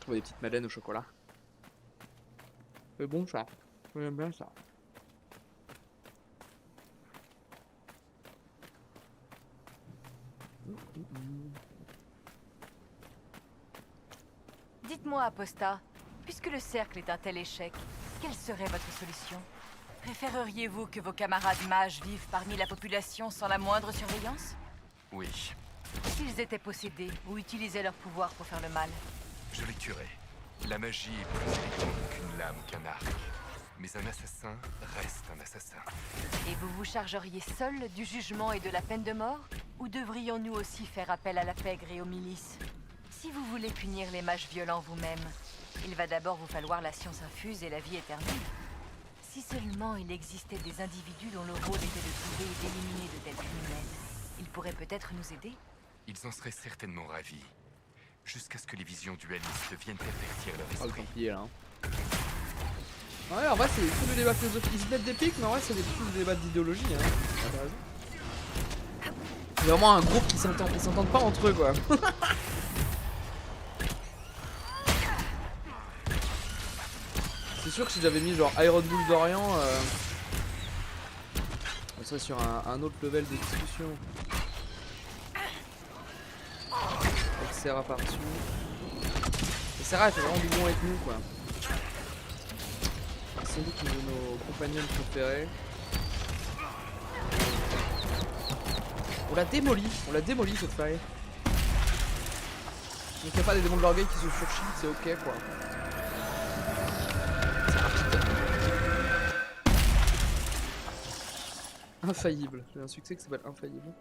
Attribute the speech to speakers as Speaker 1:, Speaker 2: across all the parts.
Speaker 1: Des petites madeleines au chocolat. C'est bon ça. J'aime bien ça.
Speaker 2: Dites-moi, Apostat, puisque le cercle est un tel échec, quelle serait votre solution? Préféreriez-vous que vos camarades mages vivent parmi la population sans la moindre surveillance?
Speaker 3: Oui,
Speaker 2: S'ils étaient possédés ou utilisaient leur pouvoir pour faire le mal?
Speaker 3: je les tuerai. La magie est plus élégante qu'une lame, qu'un arc. Mais un assassin reste un assassin.
Speaker 2: Et vous vous chargeriez seul du jugement et de la peine de mort? Ou devrions-nous aussi faire appel à la pègre et aux milices? Si vous voulez punir les mages violents vous-même, il va d'abord vous falloir la science infuse et la vie éternelle. Si seulement il existait des individus dont le rôle était de trouver et d'éliminer de tels criminels, ils pourraient peut-être nous aider.
Speaker 3: Ils en seraient certainement ravis. Jusqu'à ce que les visions dualistes viennent pervertir leur
Speaker 1: Oh le
Speaker 3: esprit.
Speaker 1: templier là. Ouais, en vrai, c'est tout le débat philosophique. Ils se mettent des pics, mais en vrai, c'est plus des débats d'idéologie. Hein. T'as raison. C'est vraiment un groupe qui s'entendent pas entre eux, quoi. C'est sûr que si j'avais mis genre Iron Bull d'Orient, on serait sur un autre level de discussion. Avec Serra par-dessus. Et Serra, elle fait vraiment du bon avec nous, quoi. Sans doute une de nos compagnons préférées. On l'a démoli cette faille. Donc il n'y a pas des démons de l'orgueil qui se surchillent, c'est ok quoi. C'est rapide. Infaillible, j'ai un succès qui s'appelle Infaillible.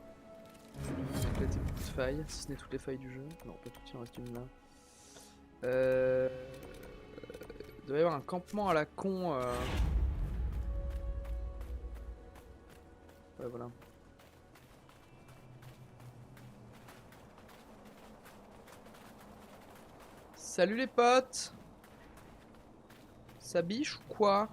Speaker 1: J'ai éclaté beaucoup de failles, si ce n'est toutes les failles du jeu. Non, pas toutes, il en reste une là. Il doit y avoir un campement à la con. Ouais, voilà. Salut les potes. Ça biche ou quoi?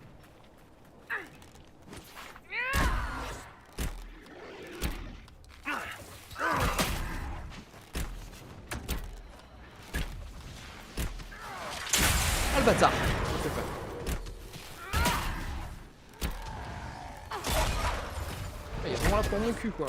Speaker 1: Ah le bâtard. Il est vraiment là pour mon cul quoi.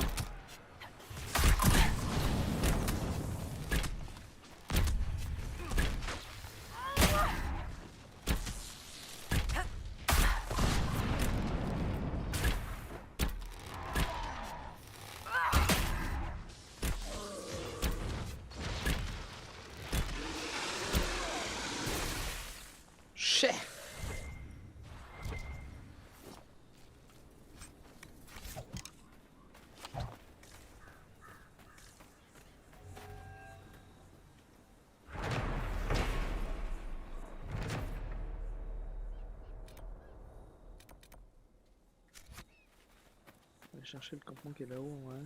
Speaker 1: On va chercher le campement qui est là-haut, ouais.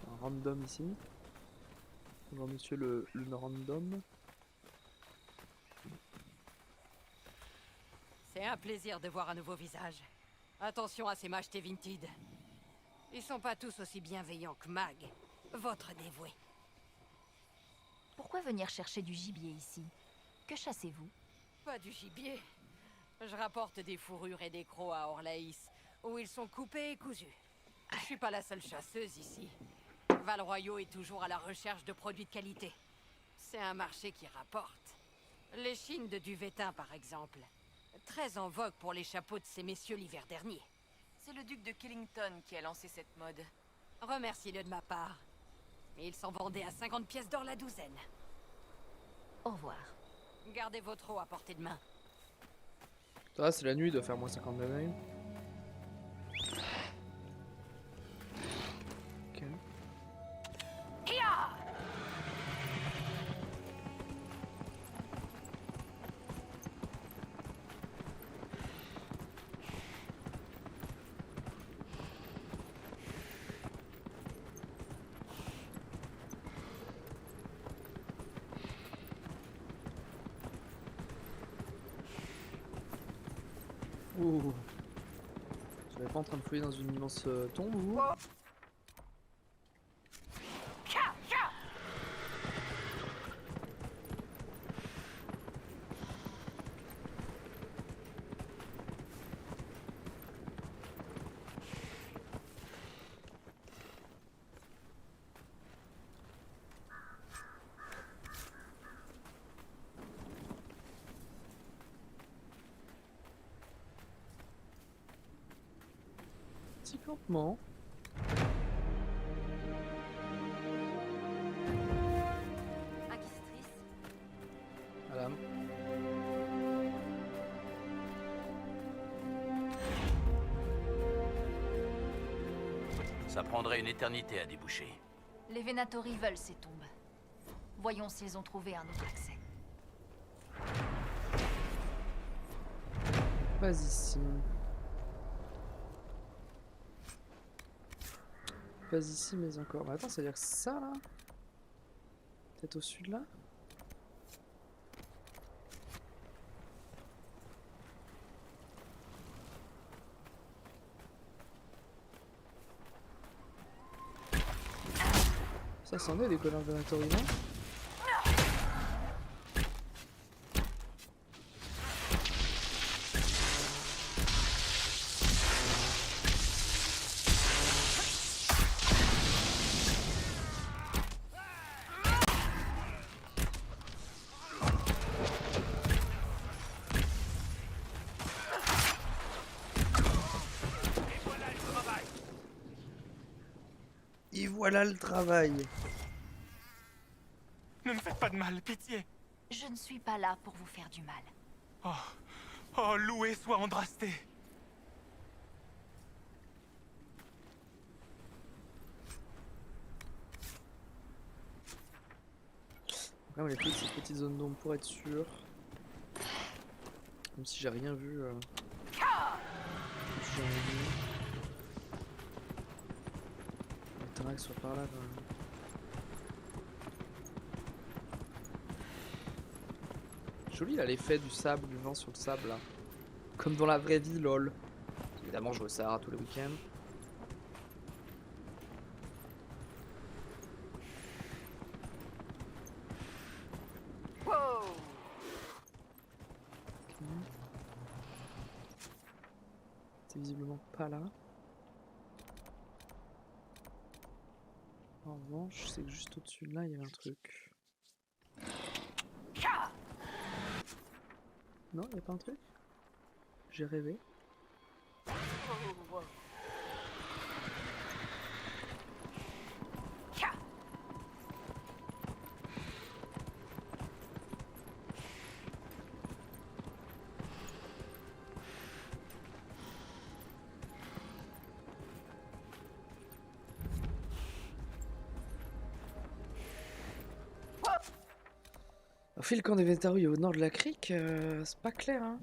Speaker 1: Un random ici. Bonjour monsieur le random.
Speaker 4: C'est un plaisir de voir un nouveau visage. Attention à ces mages Tevinted. Ils sont pas tous aussi bienveillants que Mag, votre dévoué.
Speaker 2: Pourquoi venir chercher du gibier ici? Que chassez-vous?
Speaker 4: Pas du gibier. Je rapporte des fourrures et des crocs à Orlaïs, où ils sont coupés et cousus. Je suis pas la seule chasseuse ici. Val-Royaux est toujours à la recherche de produits de qualité. C'est un marché qui rapporte. Les chines de Duvetin, par exemple. Très en vogue pour les chapeaux de ces messieurs l'hiver dernier.
Speaker 2: C'est le duc de Killington qui a lancé cette mode.
Speaker 4: Remerciez-le de ma part. Mais ils s'en vendaient à 50 pièces d'or la douzaine.
Speaker 2: Au revoir.
Speaker 4: Gardez votre eau à portée de main.
Speaker 1: Ça va, c'est la nuit, il doit faire moins 50 degrés. Ok. Ouh. Vous n'êtes pas en train de fouiller dans une immense tombe, vous? Petit campement.
Speaker 2: Inquisitrice,
Speaker 1: Madame.
Speaker 5: Ça prendrait une éternité à déboucher.
Speaker 2: les Venatori veulent ces tombes. Voyons s'ils ont trouvé un autre accès.
Speaker 1: Pas ici. Pas ici, mais encore. Mais attends, ça veut dire que ça là? Peut-être au sud là? Ça c'en est des colères de la Torino. Et voilà le travail.
Speaker 3: Ne me faites pas de mal, pitié.
Speaker 2: Je ne suis pas là pour vous faire du mal.
Speaker 3: Oh, loué soit Andrasté.
Speaker 1: Après, on les fait ces petites zones d'ombre pour être sûr. Même si j'ai rien vu. Même si j'ai rien vu. Le Tarax soit par là quand même. Joli là l'effet du sable, du vent sur le sable là. Comme dans la vraie vie, lol. Évidemment, je joue au Sahara tous les week-ends. C'est visiblement pas là. En revanche, c'est que juste au-dessus de là, il y avait un truc. Non, il n'y a pas un truc? J'ai rêvé. Au fait, le camp des Venatori est au nord de la crique, c'est pas clair, hein.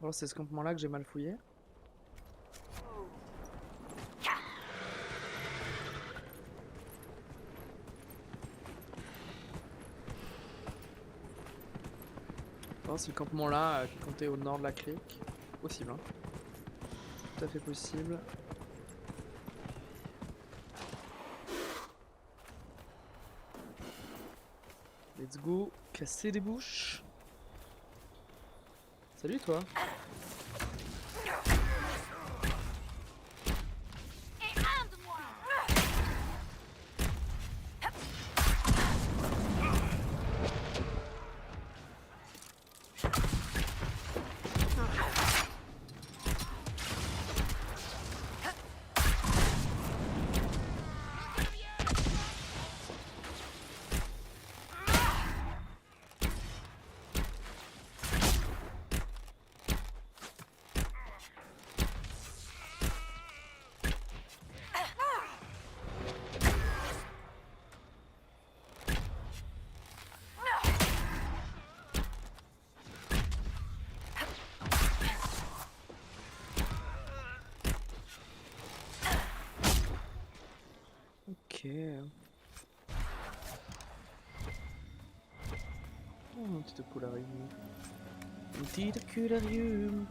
Speaker 1: Alors, c'est ce campement-là que j'ai mal fouillé. Alors, c'est le campement-là qui comptait au nord de la crique. Possible, hein. Tout à fait possible. Let's go, casser des bouches. Salut toi. Oh, un petit polarium. Un petit polarium.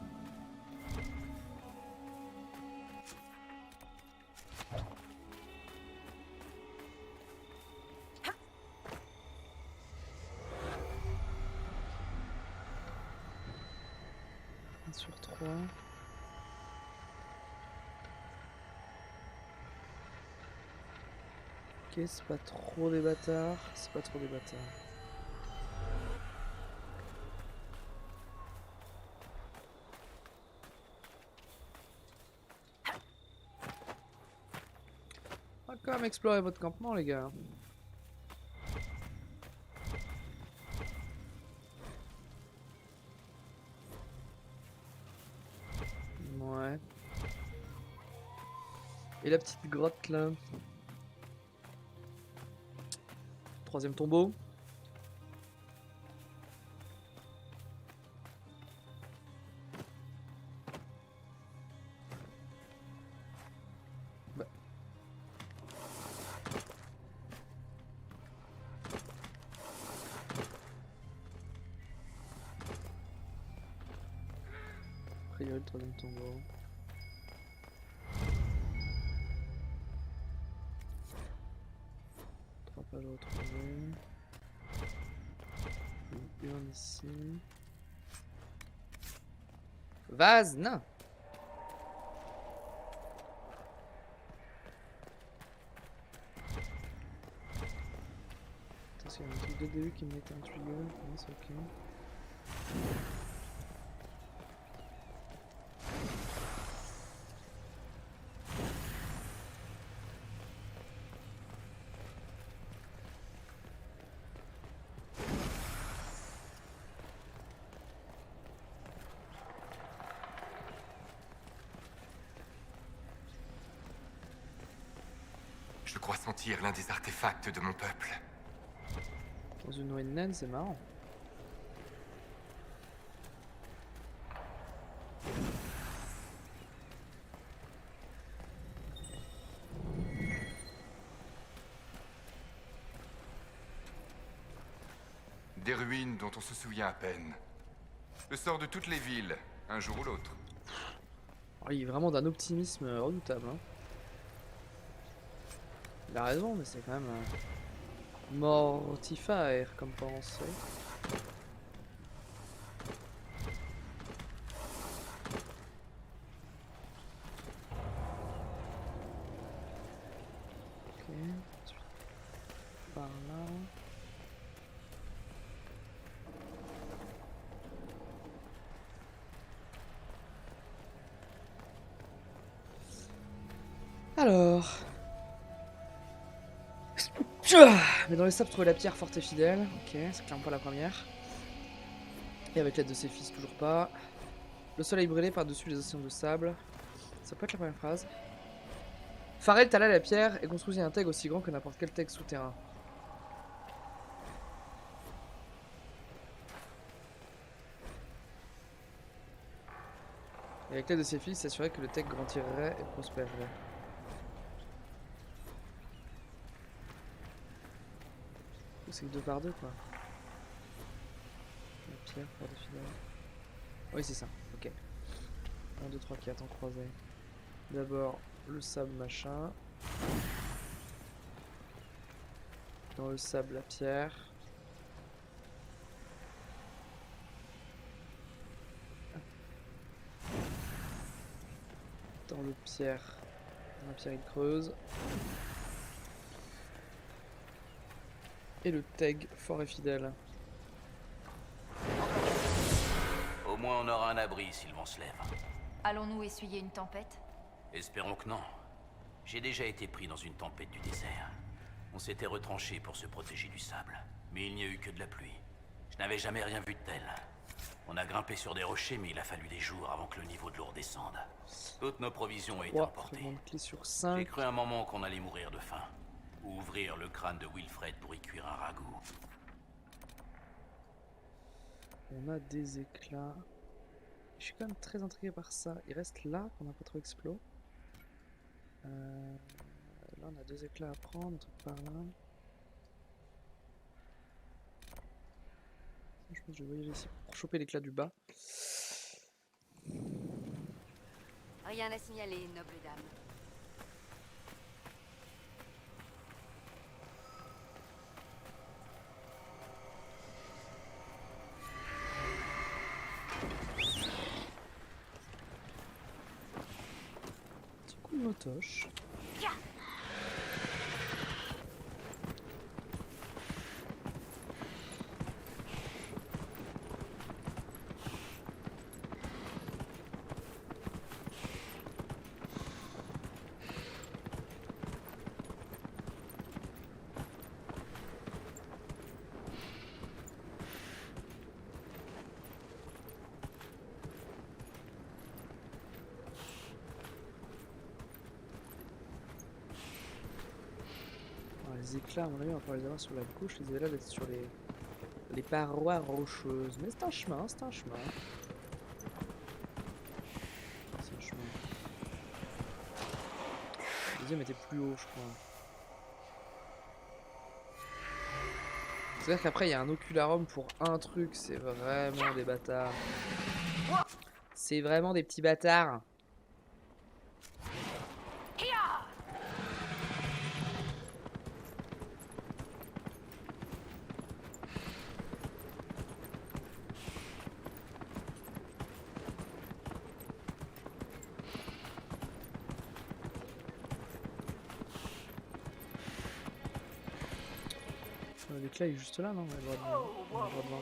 Speaker 1: Sur 3. Ok, c'est pas trop des bâtards. C'est pas trop des bâtards. On va quand même explorer votre campement, les gars. Ouais. Et la petite grotte là. Troisième tombeau. Bah. A priori, le troisième tombeau. Trois pages retrouvées. Une ici. Vase, non. Attention, il y a un truc de début qui me met un tuyau. Non, c'est ok.
Speaker 3: Je crois sentir l'un des artefacts de mon peuple.
Speaker 1: Dans une noix de naine, c'est marrant.
Speaker 3: Des ruines dont on se souvient à peine. Le sort de toutes les villes, un jour ou l'autre.
Speaker 1: Oh, il est vraiment d'un optimisme redoutable. Hein. Il a raison, mais c'est quand même mortifère comme pensée. Ok, ensuite par là. Alors. Mais dans les sables, trouver la pierre forte et fidèle. Ok, c'est clairement pas la première. Et avec l'aide de ses fils, toujours pas. Le soleil brûlé par-dessus les océans de sable. Ça peut être la première phrase. Pharrell talla la pierre et construisit un teg aussi grand que n'importe quel teg souterrain. Et avec l'aide de ses fils, s'assurait que le teg grandirait et prospérerait. C'est 2 par 2 quoi. La pierre pour des fidèles. Oui c'est ça, ok. 1, 2, 3, 4 en croisé. D'abord le sable machin. Dans le sable la pierre. Dans le pierre. Dans la pierre il creuse. Et le teg fort et fidèle.
Speaker 5: Au moins on aura un abri si le vent se lève.
Speaker 2: Allons-nous essuyer une tempête?
Speaker 5: Espérons que non. J'ai déjà été pris dans une tempête du désert. On s'était retranché pour se protéger du sable. Mais il n'y a eu que de la pluie. Je n'avais jamais rien vu de tel. On a grimpé sur des rochers, mais il a fallu des jours avant que le niveau de l'eau redescende. Toutes nos provisions ont été emportées.
Speaker 1: Fragment de clé sur
Speaker 5: J'ai
Speaker 1: 5.
Speaker 5: cru un moment qu'on allait mourir de faim. Ou ouvrir le crâne de Wilfred pour y cuire un ragoût.
Speaker 1: On a des éclats. Je suis quand même très intrigué par ça. Il reste là qu'on n'a pas trop explo. Là Là on a 2 éclats à prendre, un truc par là. Je pense que je vais voyager ici pour choper l'éclat du bas.
Speaker 6: Rien à signaler, noble dame.
Speaker 1: Petit coup de motoche. Les éclats, à mon avis, on va pouvoir les avoir sur la gauche, les éclats d'être sur les parois rocheuses. Mais c'est un chemin, c'est un chemin. C'est un chemin. Le deuxième était plus haut, je crois. C'est-à-dire qu'après, il y a un ocularum pour un truc, c'est vraiment des bâtards. C'est vraiment des petits bâtards. L'éclat est juste là, non? On a le droit de voir là.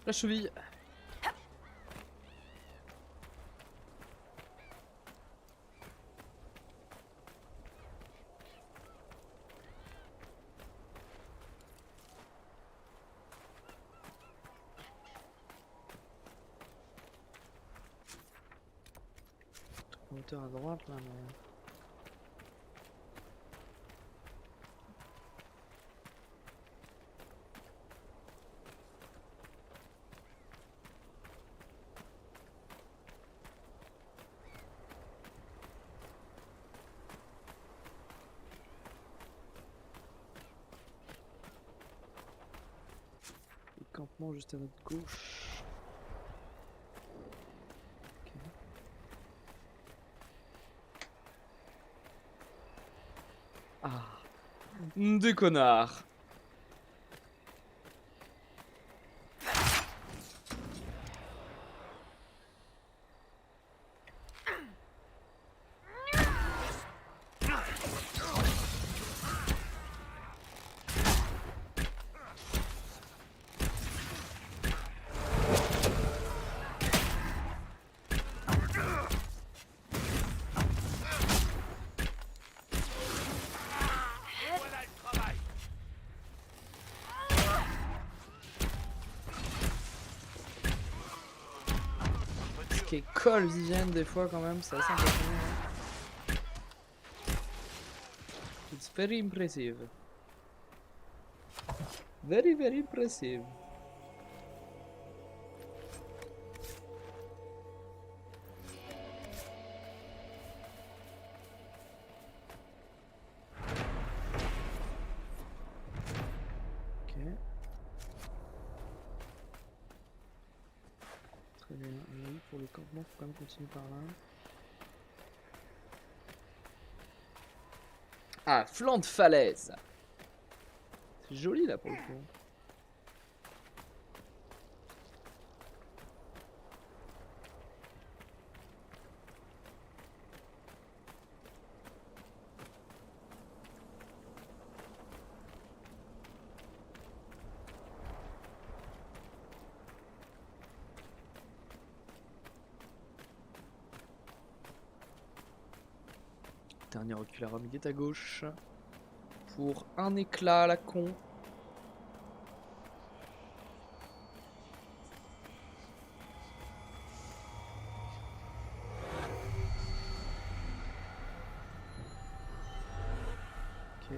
Speaker 1: La cheville. Moteur à droite là, mais... Le campement juste à notre gauche. Ok. Ah, des connards. Ce qui est colle Vivienne des fois quand même, c'est assez impressionnant. Hein. It's very impressive. Very very impressive. Ok. Très bien. Et oui, pour le campement, faut quand même continuer par là. Ah, flanc de falaise. C'est joli là pour le coup. Dernier ocularum, il est à gauche. Pour un éclat, la con. Ok.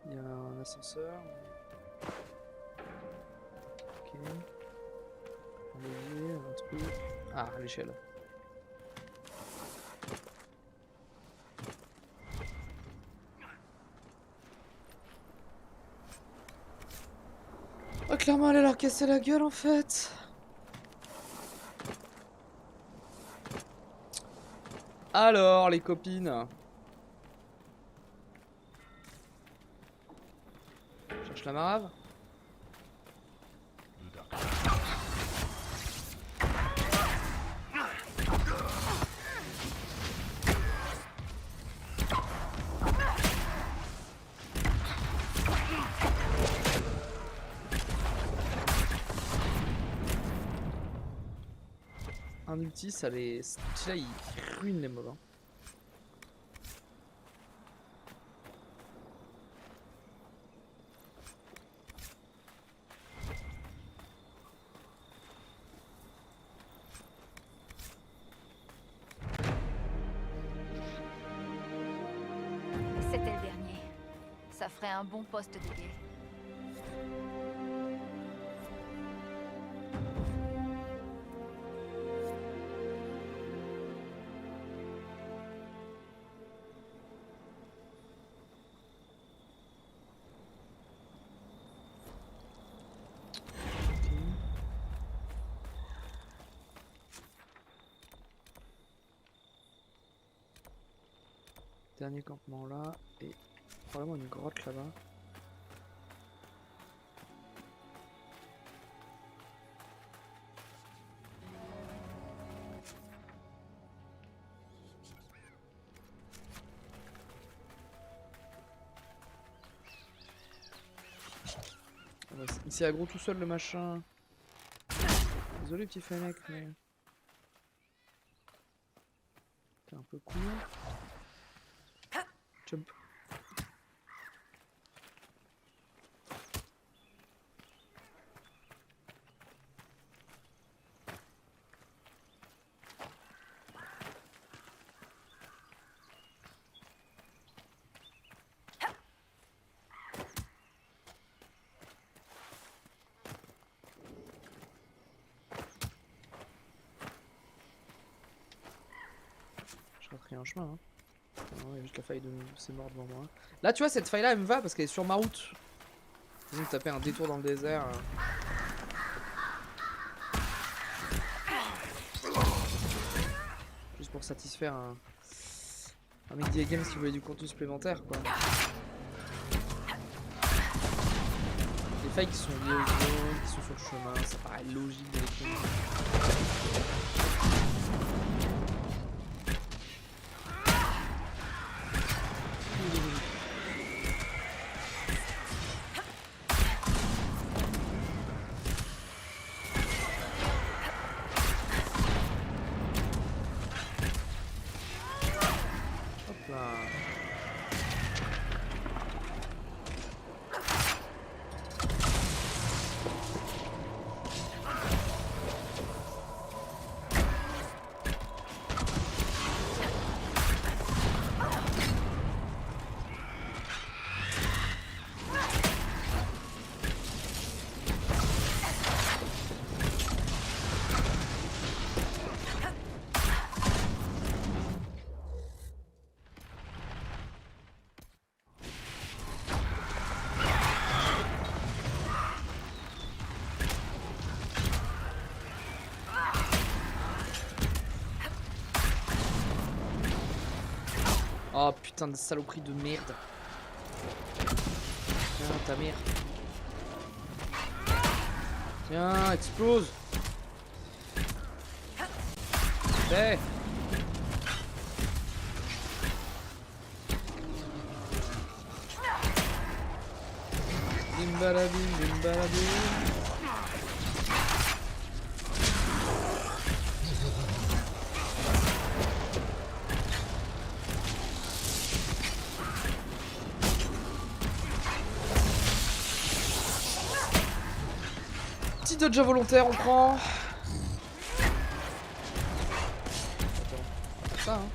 Speaker 1: Il y a un ascenseur. Ok. Un levier, un truc. Ah, l'échelle. Oh, clairement, elle a leur casser la gueule en fait. Alors, les copines. Cherche la marave. Un ulti, ça les... Cet outil-là, il ruine les mobs. Hein.
Speaker 2: C'était le dernier. Ça ferait un bon poste de guet.
Speaker 1: Dernier campement là, et probablement une grotte là-bas. Il s'est aggro tout seul le machin. Désolé petit Fennec, mais... T'es un peu cool. Jump. Je raterai un chemin. Hein. Non, il y a juste la faille de c'est mort devant moi. Là, tu vois, cette faille là, elle me va parce qu'elle est sur ma route. Je vais me taper un détour dans le désert. Juste pour satisfaire un mec d'e-game qui voulait du contenu supplémentaire, quoi. Les failles qui sont liées aux zones, qui sont sur le chemin, ça paraît logique de les créer. Oh putain de saloperie de merde. Tiens, ta mère. Tiens, explose. Hey. Bim balabim, bim balabim. Petit dodge involontaire, on prend. Attends, ça hein.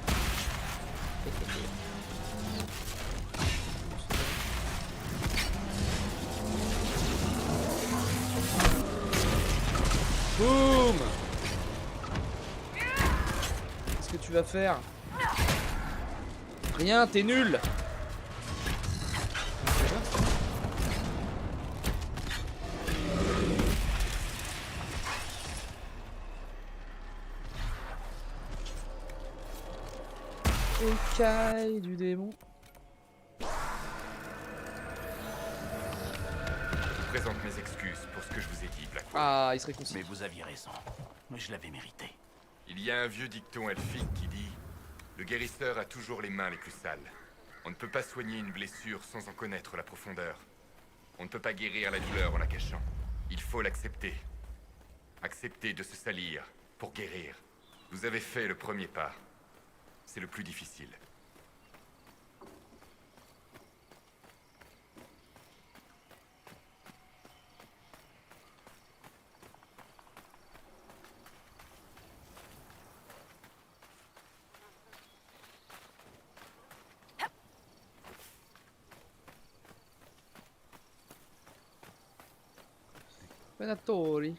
Speaker 1: Boum. Qu'est-ce que tu vas faire? Rien, t'es nul. Écaille du démon.
Speaker 3: Je présente mes excuses pour ce que je vous ai dit, Blackwood.
Speaker 1: Ah, il se réconcilie.
Speaker 5: Mais vous aviez raison. Je l'avais mérité.
Speaker 3: Il y a un vieux dicton elfique qui dit « Le guérisseur a toujours les mains les plus sales. On ne peut pas soigner une blessure sans en connaître la profondeur. On ne peut pas guérir la douleur en la cachant. Il faut l'accepter. Accepter de se salir pour guérir. Vous avez fait le premier pas. C'est le plus difficile. »
Speaker 1: Venatori.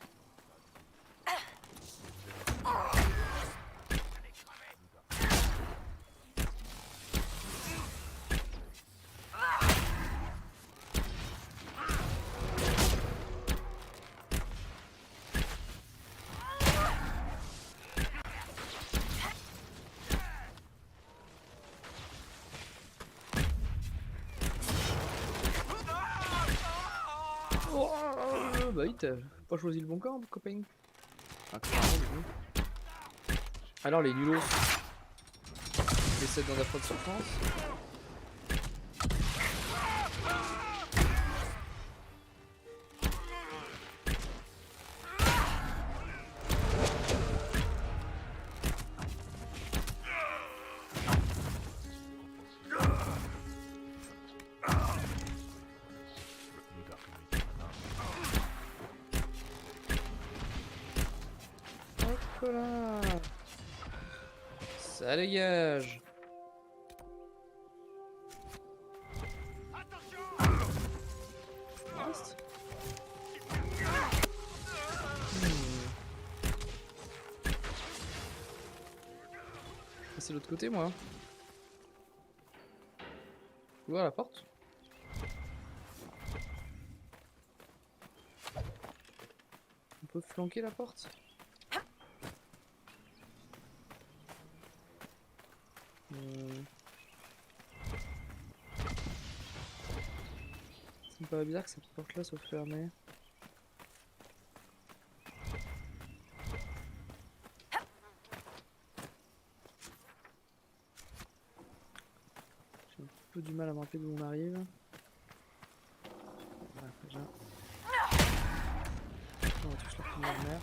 Speaker 1: Bah oui, t'as pas choisi le bon camp, copain. Ah, clairement, du coup. Alors les nulos. Essaie dans la de souffrance. Voilà. Ça dégage. Reste. C'est l'autre côté moi. Ouvrir la porte. On peut flanquer la porte. Ça me paraît bizarre que cette porte là soit fermée. J'ai un peu du mal à me rappeler d'où on arrive. Voilà, déjà. On va tous la première mer.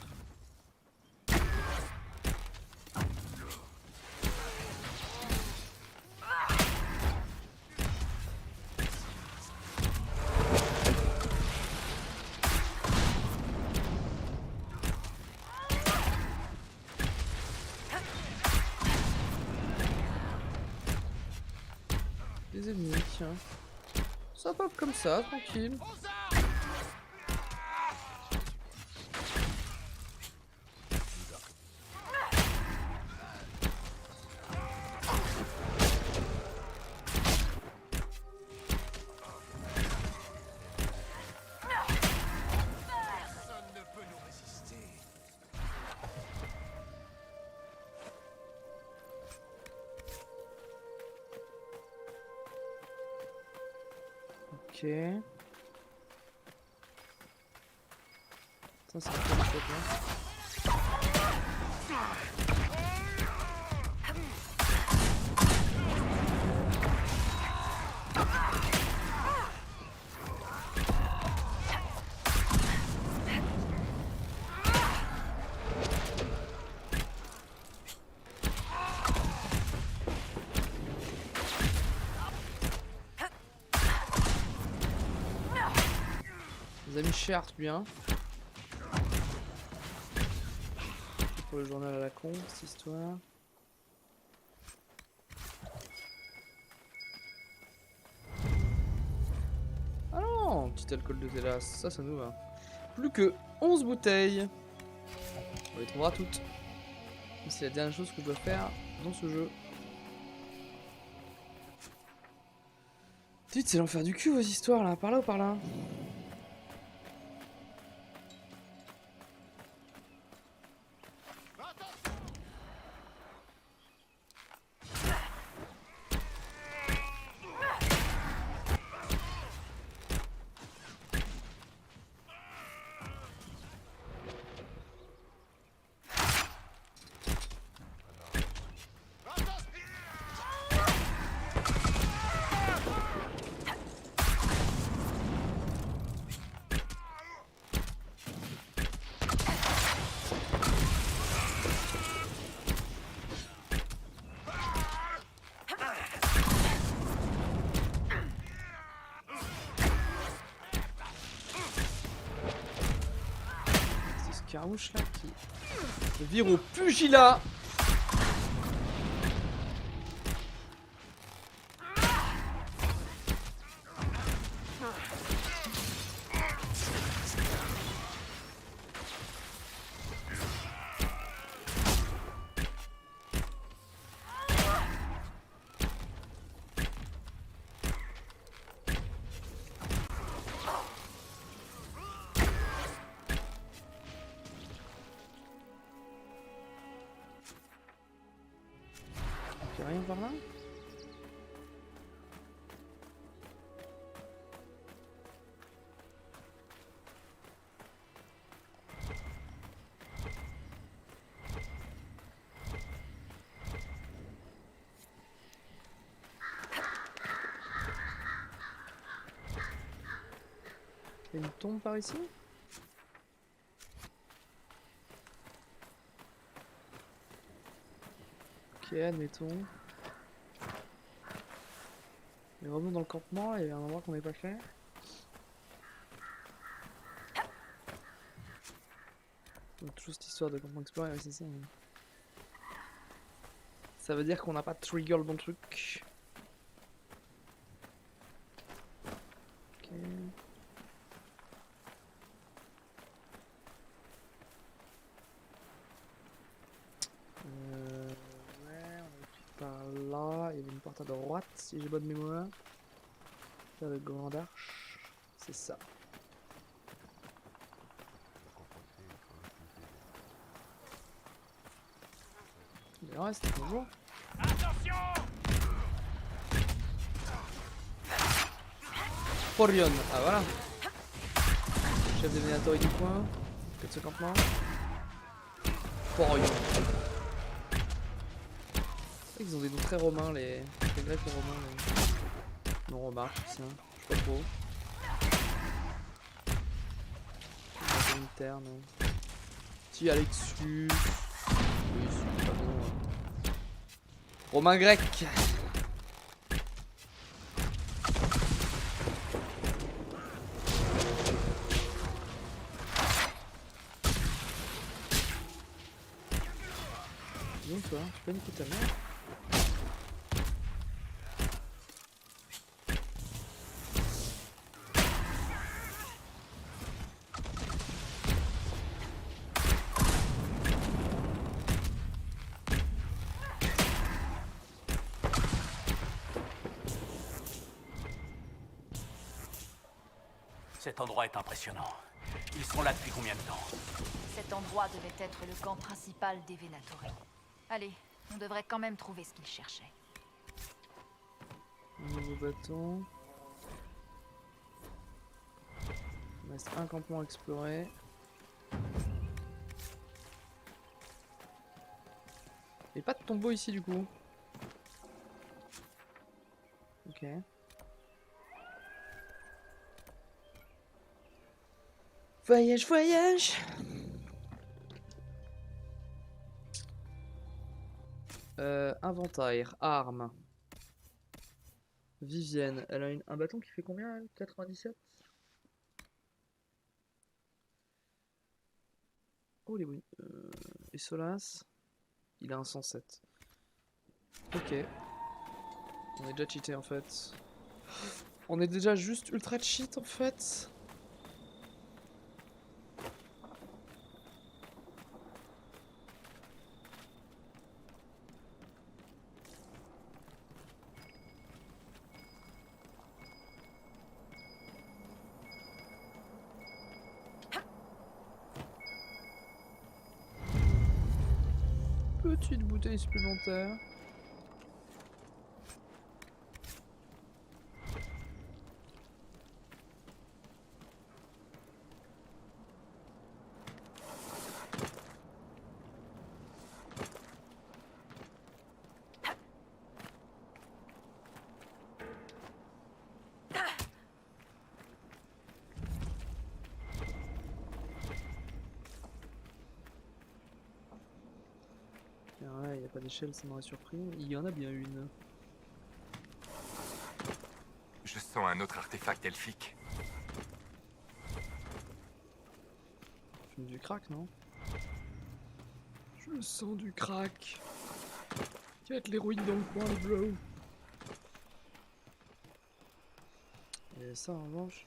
Speaker 1: Des ennemis, tiens. Ça pop comme ça, tranquille. Ok. Ça c'est quoi cette là? Les amis Shert, bien. Pour le journal à la con, cette histoire. Ah non, petit alcool de Télas, ça nous va. Plus que 11 bouteilles. On les trouvera toutes. C'est la dernière chose que je dois faire dans ce jeu. Putain, c'est l'enfer du cul vos histoires là, par là ou par là? Carouche là qui vire au pugilat. Y'a rien par là? Y'a une tombe par ici? Ok, admettons. Et revenons dans le campement, il y a un endroit qu'on n'est pas fait. Donc toujours cette histoire de campement explorer, ouais, c'est ça. Hein. Ça veut dire qu'on n'a pas trigger le bon truc. Ok. Ouais, on avait pris par là. Il y avait une porte à droite, si j'ai bonne mémoire. Là, le grand arche. C'est ça. Il en reste toujours.
Speaker 7: Attention!
Speaker 1: Porion, ah voilà. Chef des vénatories du coin. Que de ce campement. Porion. Ils ont des noms très romains, les Grecs et romains. Les... Non, remarque, ça. Je sais pas trop. Interne. Si, Alexus. Oui, c'est pas bon. Hein. Romain grec. Dis toi, tu peux niquer ta mère.
Speaker 5: Cet endroit est impressionnant. Ils sont là depuis combien de temps?
Speaker 2: Cet endroit devait être le camp principal des Venatori. Allez, on devrait quand même trouver ce qu'ils cherchaient.
Speaker 1: Un nouveau bâton. Il reste un campement à explorer. Et pas de tombeau ici du coup. Ok. Voyage, voyage. Inventaire, armes. Vivienne, elle a un bâton qui fait combien elle? 97? Oh les oui. Et Solas, il a un 107. Ok. On est déjà cheaté en fait. On est déjà juste ultra cheat en fait. Petite bouteille supplémentaire. Ouais, il n'y a pas d'échelle, ça m'aurait surpris. Il y en a bien une.
Speaker 3: Je sens un autre artefact elfique.
Speaker 1: Fume du crack, non? Je sens du crack. Qui va être l'héroïne dans le coin, le bro. Et ça, en revanche,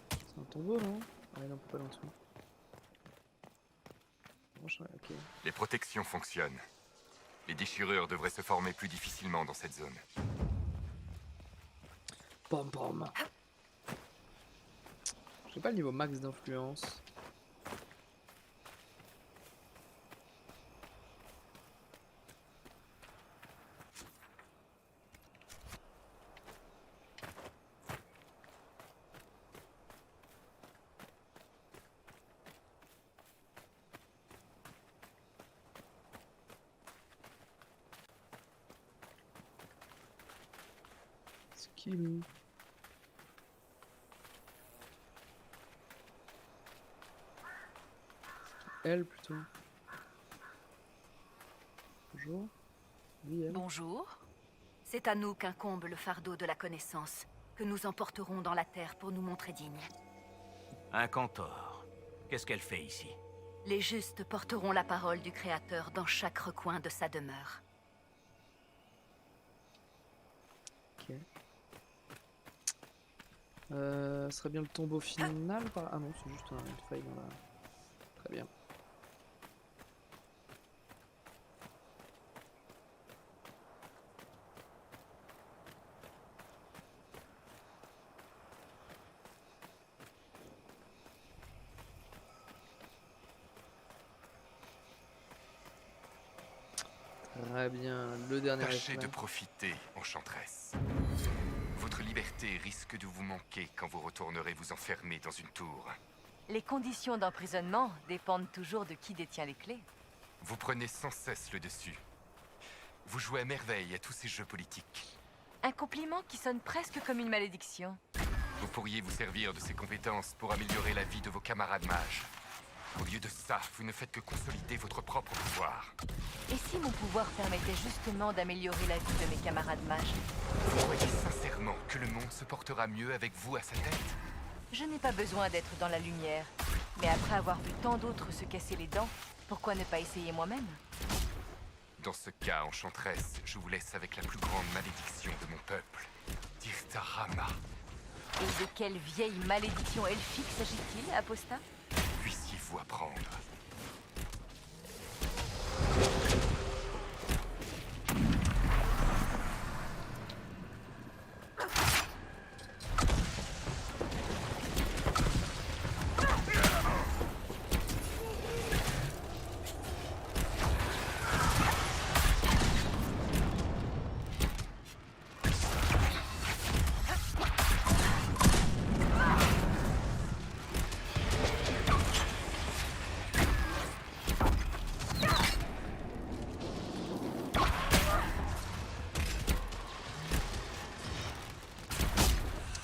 Speaker 1: c'est un tombeau, non? Ah non, on peut pas aller en dessous. En revanche, ouais, ok.
Speaker 3: Les protections fonctionnent. Les déchirures devraient se former plus difficilement dans cette zone.
Speaker 1: Pom pom. J'ai pas le niveau max d'influence. Skill. Elle plutôt. Bonjour. Oui, elle.
Speaker 7: Bonjour. C'est à nous qu'incombe le fardeau de la connaissance, que nous emporterons dans la terre pour nous montrer dignes.
Speaker 5: Un cantor. Qu'est-ce qu'elle fait ici?
Speaker 7: Les justes porteront la parole du Créateur dans chaque recoin de sa demeure.
Speaker 1: Ok. Ce serait bien le tombeau final par... Ah non, c'est juste une faille dans la... Très bien. Très bien, le dernier
Speaker 3: Tâchez de
Speaker 1: réflexe.
Speaker 3: profiter, enchanteresse. Votre liberté risque de vous manquer quand vous retournerez vous enfermer dans une tour.
Speaker 2: Les conditions d'emprisonnement dépendent toujours de qui détient les clés.
Speaker 3: Vous prenez sans cesse le dessus. Vous jouez à merveille à tous ces jeux politiques.
Speaker 2: Un compliment qui sonne presque comme une malédiction.
Speaker 3: Vous pourriez vous servir de ces compétences pour améliorer la vie de vos camarades mages. Au lieu de ça, vous ne faites que consolider votre propre pouvoir.
Speaker 2: Et si mon pouvoir permettait justement d'améliorer la vie de mes camarades mages?
Speaker 3: Vous croyez sincèrement que le monde se portera mieux avec vous à sa tête?
Speaker 2: Je n'ai pas besoin d'être dans la lumière. Mais après avoir vu tant d'autres se casser les dents, pourquoi ne pas essayer moi-même?
Speaker 3: Dans ce cas, enchanteresse, je vous laisse avec la plus grande malédiction de mon peuple, Tirtharama.
Speaker 2: Et de quelle vieille malédiction elfique s'agit-il, apostat?
Speaker 3: Puissiez-vous apprendre.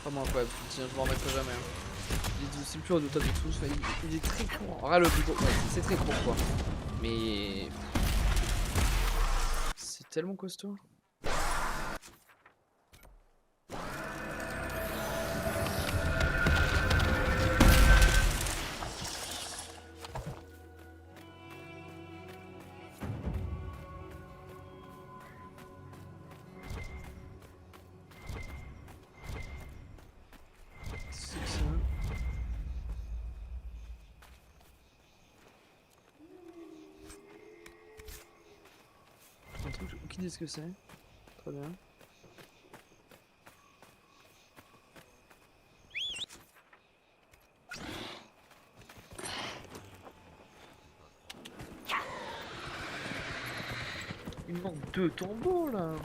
Speaker 1: Vraiment incroyable, je m'en remettrai jamais. C'est le plus redoutable de tous, enfin, il est très court. En vrai, le bouton, ouais, c'est très court quoi. Mais... C'est tellement costaud. aucune idée ce que c'est. Très bien. Il me manque 2 tombeaux là.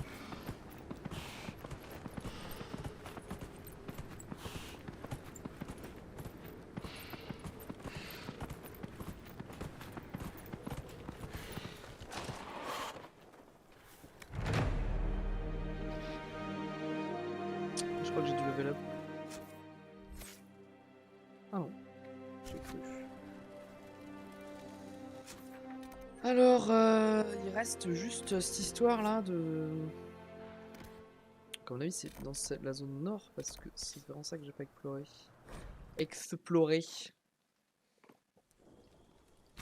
Speaker 1: Je crois que j'ai dû level up. Ah non, j'ai cru. Alors, il reste juste cette histoire là de... Comme on a vu, c'est dans la zone nord parce que c'est vraiment ça que j'ai pas exploré. Explorer.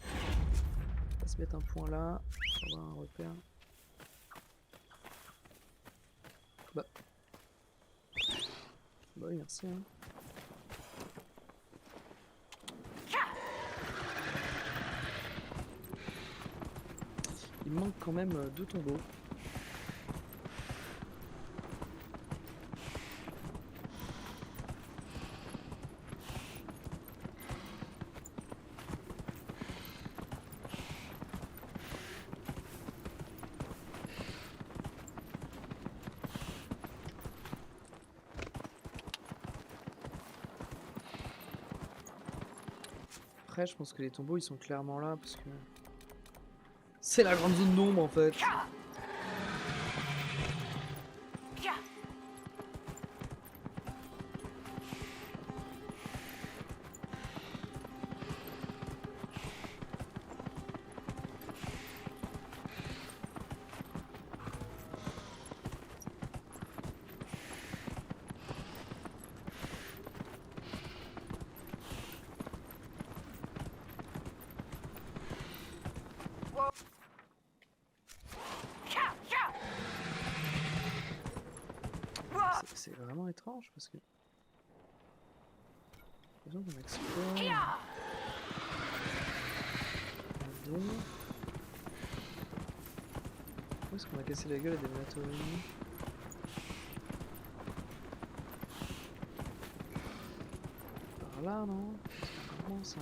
Speaker 1: On va se mettre un point là. On va avoir un repère. Bah. Bah oui, merci. Hein. Il me manque quand même 2 tombeaux. Après, je pense que les tombeaux ils sont clairement là parce que c'est la grande zone d'ombre en fait. C'est vraiment étrange parce que... J'ai l'impression qu'on explore... Pardon. Où est-ce qu'on a cassé la gueule à des Venatorini? Par là, non? Comment ça?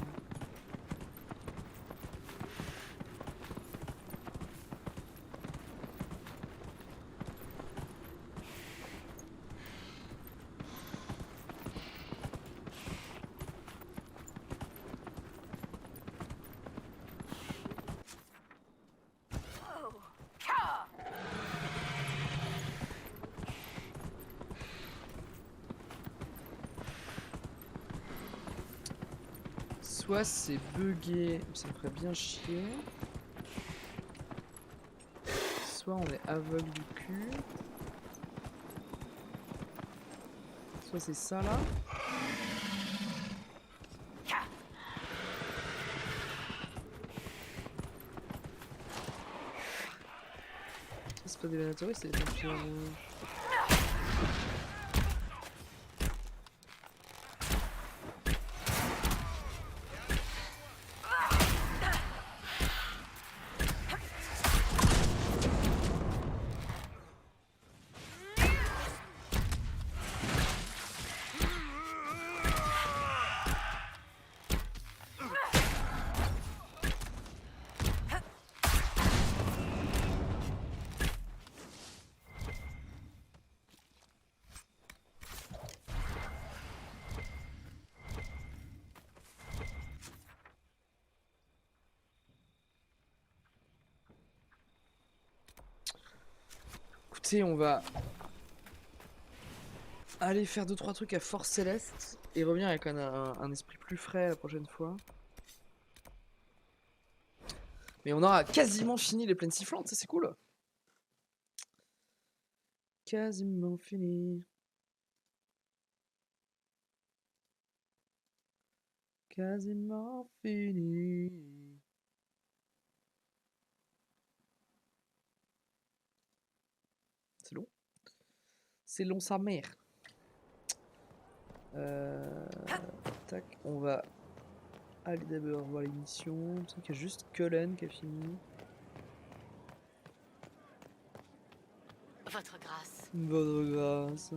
Speaker 1: Soit c'est bugué, ça me ferait bien chier. Soit on est aveugle du cul. Soit c'est ça là. C'est pas des Venatoris, c'est des vampires rouges. Écoutez, on va aller faire 2-3 trucs à Force Céleste et revenir avec un esprit plus frais la prochaine fois. Mais on aura quasiment fini les plaines sifflantes, ça c'est cool. Quasiment fini. Quasiment fini. C'est long. C'est long sa mère. Tac, on va aller d'abord voir les missions. Il me semble qu'il y a juste Cullen qui a fini.
Speaker 4: Votre grâce.
Speaker 1: Votre grâce.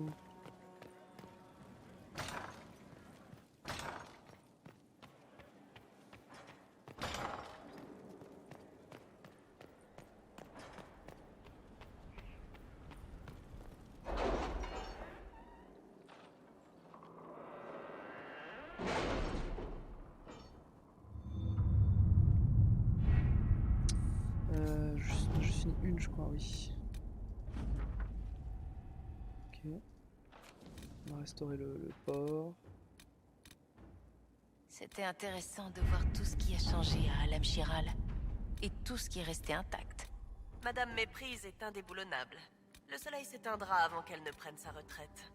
Speaker 1: Je finis une, je crois, oui. Ok. On va restaurer le port.
Speaker 8: C'était intéressant de voir tout ce qui a changé à Alam Shiral. Et tout ce qui est resté intact.
Speaker 9: Madame Méprise est indéboulonnable. Le soleil s'éteindra avant qu'elle ne prenne sa retraite.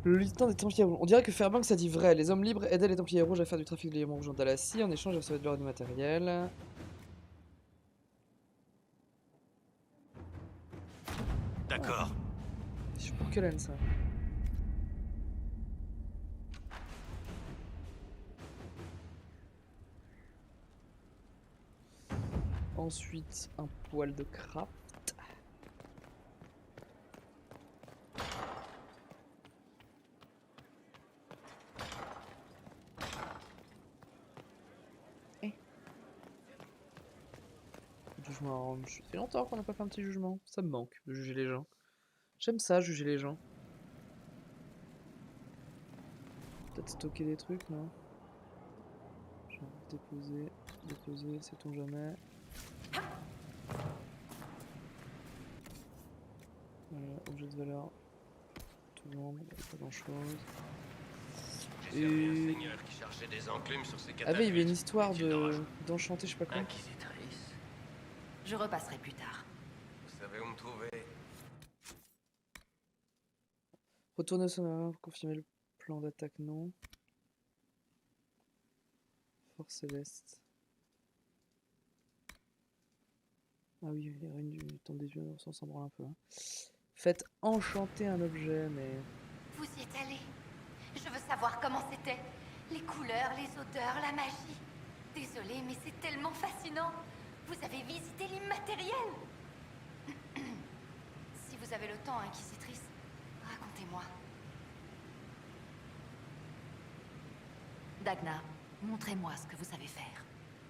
Speaker 1: Le lieutenant des Templiers Rouges. On dirait que Fairbanks a dit vrai. Les hommes libres aidaient les Templiers Rouges à faire du trafic de diamants rouges en Dalassie. En échange, ils recevaient de l'or et du matériel.
Speaker 5: D'accord.
Speaker 1: Je suis pour que laine, ça. Ensuite, un poil de craft. Jugement. Ça fait longtemps qu'on n'a pas fait un petit jugement. Ça me manque de juger les gens. J'aime ça, juger les gens. Peut-être stocker des trucs, non? Genre déposer, sait-on jamais. Objet de valeur. Tout vendre, pas grand chose. Et... Ah bah il y avait une histoire d'enchanter, je sais pas quoi.
Speaker 5: Inquisitrice.
Speaker 7: Je repasserai plus tard.
Speaker 5: Vous savez où me trouver?
Speaker 1: Retourner au sommet, confirmer le plan d'attaque, non. Force céleste. Ah oui, les ruines du temps des vieux, on s'en branle un peu. Hein. Faites enchanter un objet, mais...
Speaker 6: Vous y êtes allé. Je veux savoir comment c'était. Les couleurs, les odeurs, la magie. Désolée, mais c'est tellement fascinant. Vous avez visité l'immatériel. Si vous avez le temps, Inquisitrice, racontez-moi.
Speaker 7: Dagna, montrez-moi ce que vous savez faire.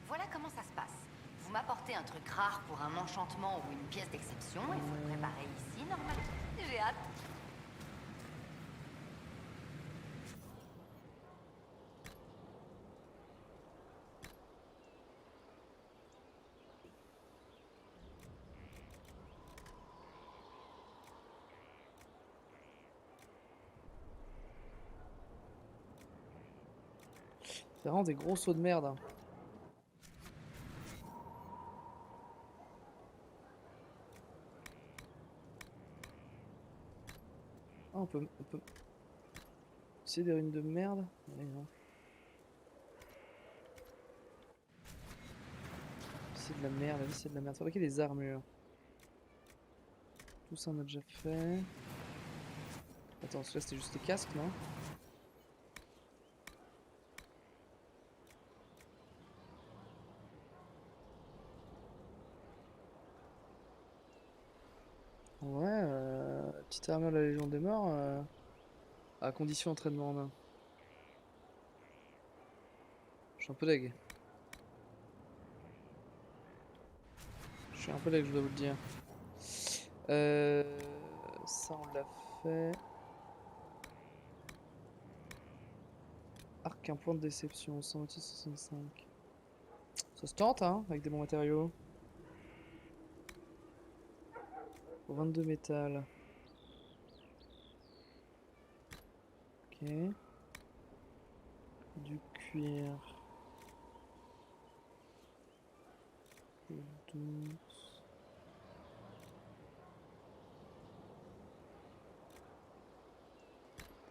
Speaker 6: Voilà comment ça se passe. Vous m'apportez un truc rare pour un enchantement ou une pièce d'exception et vous le préparez ici, normalement. J'ai hâte.
Speaker 1: C'est vraiment des gros sauts de merde. Hein. Ah, on peut... C'est des ruines de merde. Ouais, non. C'est de la merde, la vie c'est de la merde. Fabriquer des armures. Tout ça on a déjà fait. Attends, celui-là c'était juste les casques, non? Ouais, petite armure de la Légion des Morts, à condition entraînement en main. Je suis un peu deg. Je suis un peu deg, je dois vous le dire. Ça on l'a fait. Arc, un point de déception, 126-65. Ça se tente, hein, avec des bons matériaux. Pour 22 métal. Ok. Du cuir. Pour 12.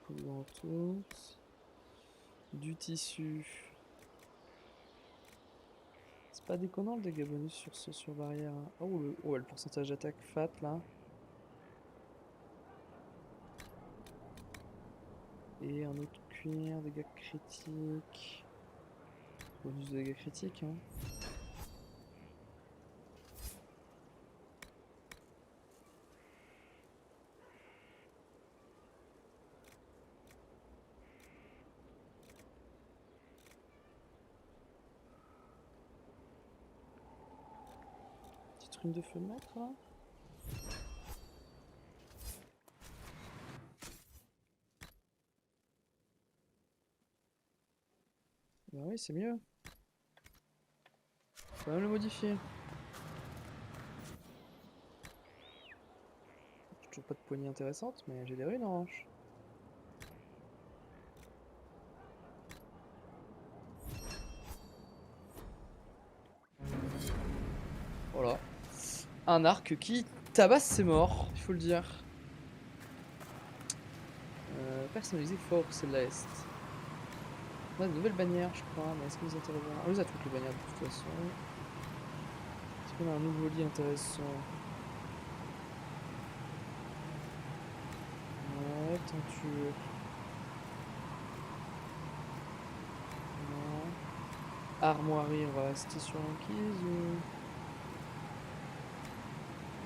Speaker 1: Pour tous. Du tissu. C'est pas déconnant le dégât bonus sur barrière. Hein. Oh, le pourcentage d'attaque fat là. Et un autre cuir, dégâts critiques. Bonus de dégâts critiques. Hein. sprint de feu de maître là. Bah oui, c'est mieux. Faut même le modifier. J'ai toujours pas de poignée intéressante, mais j'ai des runes en revanche. Voilà. Un arc qui tabasse ses morts, il faut le dire. Personnalisé Fort Céleste. On a de nouvelles bannières, je crois, mais est-ce que vous intéressez? On les a toutes les bannières de toute façon. Est-ce qu'on a un nouveau lit intéressant? Ouais, teinture. Non. Armoirie, on va rester sur l'enquise ou...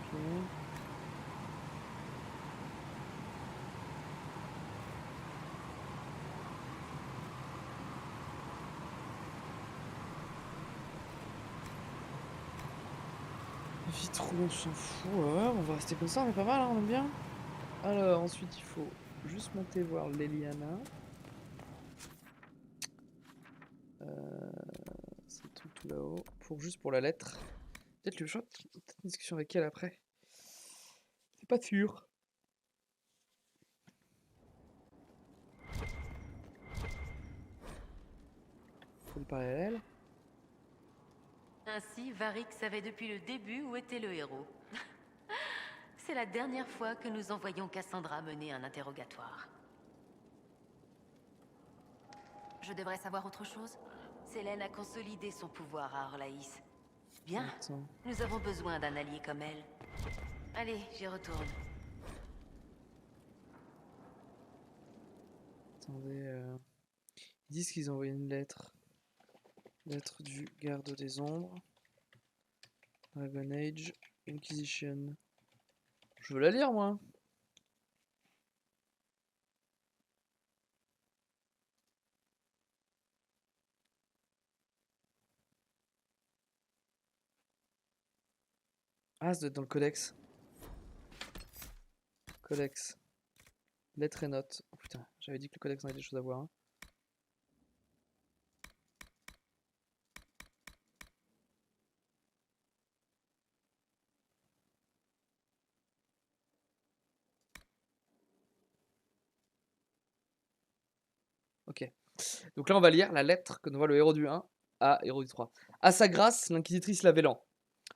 Speaker 1: Ok. Vitrou, on s'en fout, ouais, on va rester comme ça, on est pas mal, hein, on aime bien. Alors, ensuite, il faut juste monter voir l'Eliana. C'est le truc tout là-haut, juste pour la lettre. Peut-être le choix, peut-être une discussion avec elle après. C'est pas sûr. Faut lui parler à elle.
Speaker 8: Ainsi, Varric savait depuis le début où était le héros. C'est la dernière fois que nous envoyons Cassandra mener un interrogatoire.
Speaker 7: Je devrais savoir autre chose?
Speaker 8: Selene a consolidé son pouvoir à Orlaïs. Bien,
Speaker 1: Attends.
Speaker 8: nous avons besoin d'un allié comme elle. Allez, j'y retourne.
Speaker 1: Attendez, ils disent qu'ils ont envoyé une lettre. Lettre du garde des ombres. Dragon Age Inquisition. Je veux la lire, moi. Ah, ça doit être dans le codex. Codex. Lettres et notes. Oh putain, j'avais dit que le codex en avait des choses à voir. Hein. Ok. Donc là, on va lire la lettre que nous voit le héros du 1 à héros du 3. À sa grâce, l'inquisitrice Lavellan.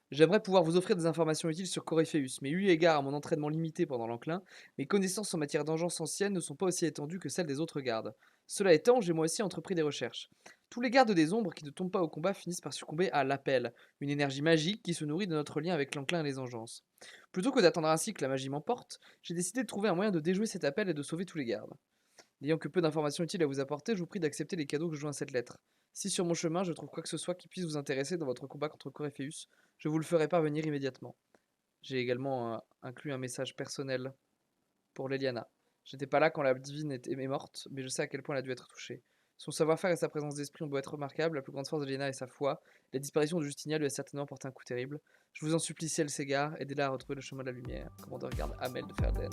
Speaker 1: J'aimerais pouvoir vous offrir des informations utiles sur Corypheus, mais eu égard à mon entraînement limité pendant l'enclin, mes connaissances en matière d'engeance ancienne ne sont pas aussi étendues que celles des autres gardes. Cela étant, j'ai moi aussi entrepris des recherches. Tous les gardes des ombres qui ne tombent pas au combat finissent par succomber à l'appel, une énergie magique qui se nourrit de notre lien avec l'enclin et les engeances. Plutôt que d'attendre ainsi que la magie m'emporte, j'ai décidé de trouver un moyen de déjouer cet appel et de sauver tous les gardes. N'ayant que peu d'informations utiles à vous apporter, je vous prie d'accepter les cadeaux que je joins à cette lettre. Si sur mon chemin je trouve quoi que ce soit qui puisse vous intéresser dans votre combat contre Corypheus, je vous le ferai parvenir immédiatement. J'ai également inclus un message personnel pour l'Eliana. J'étais pas là quand la divine est morte, mais je sais à quel point elle a dû être touchée. Son savoir-faire et sa présence d'esprit ont beau être remarquables, la plus grande force d'Eliana est sa foi. La disparition de Justinia lui a certainement porté un coup terrible. Je vous en supplie, si elle s'égare, aidez-la à retrouver le chemin de la lumière. Commandeur garde Amel de Ferden.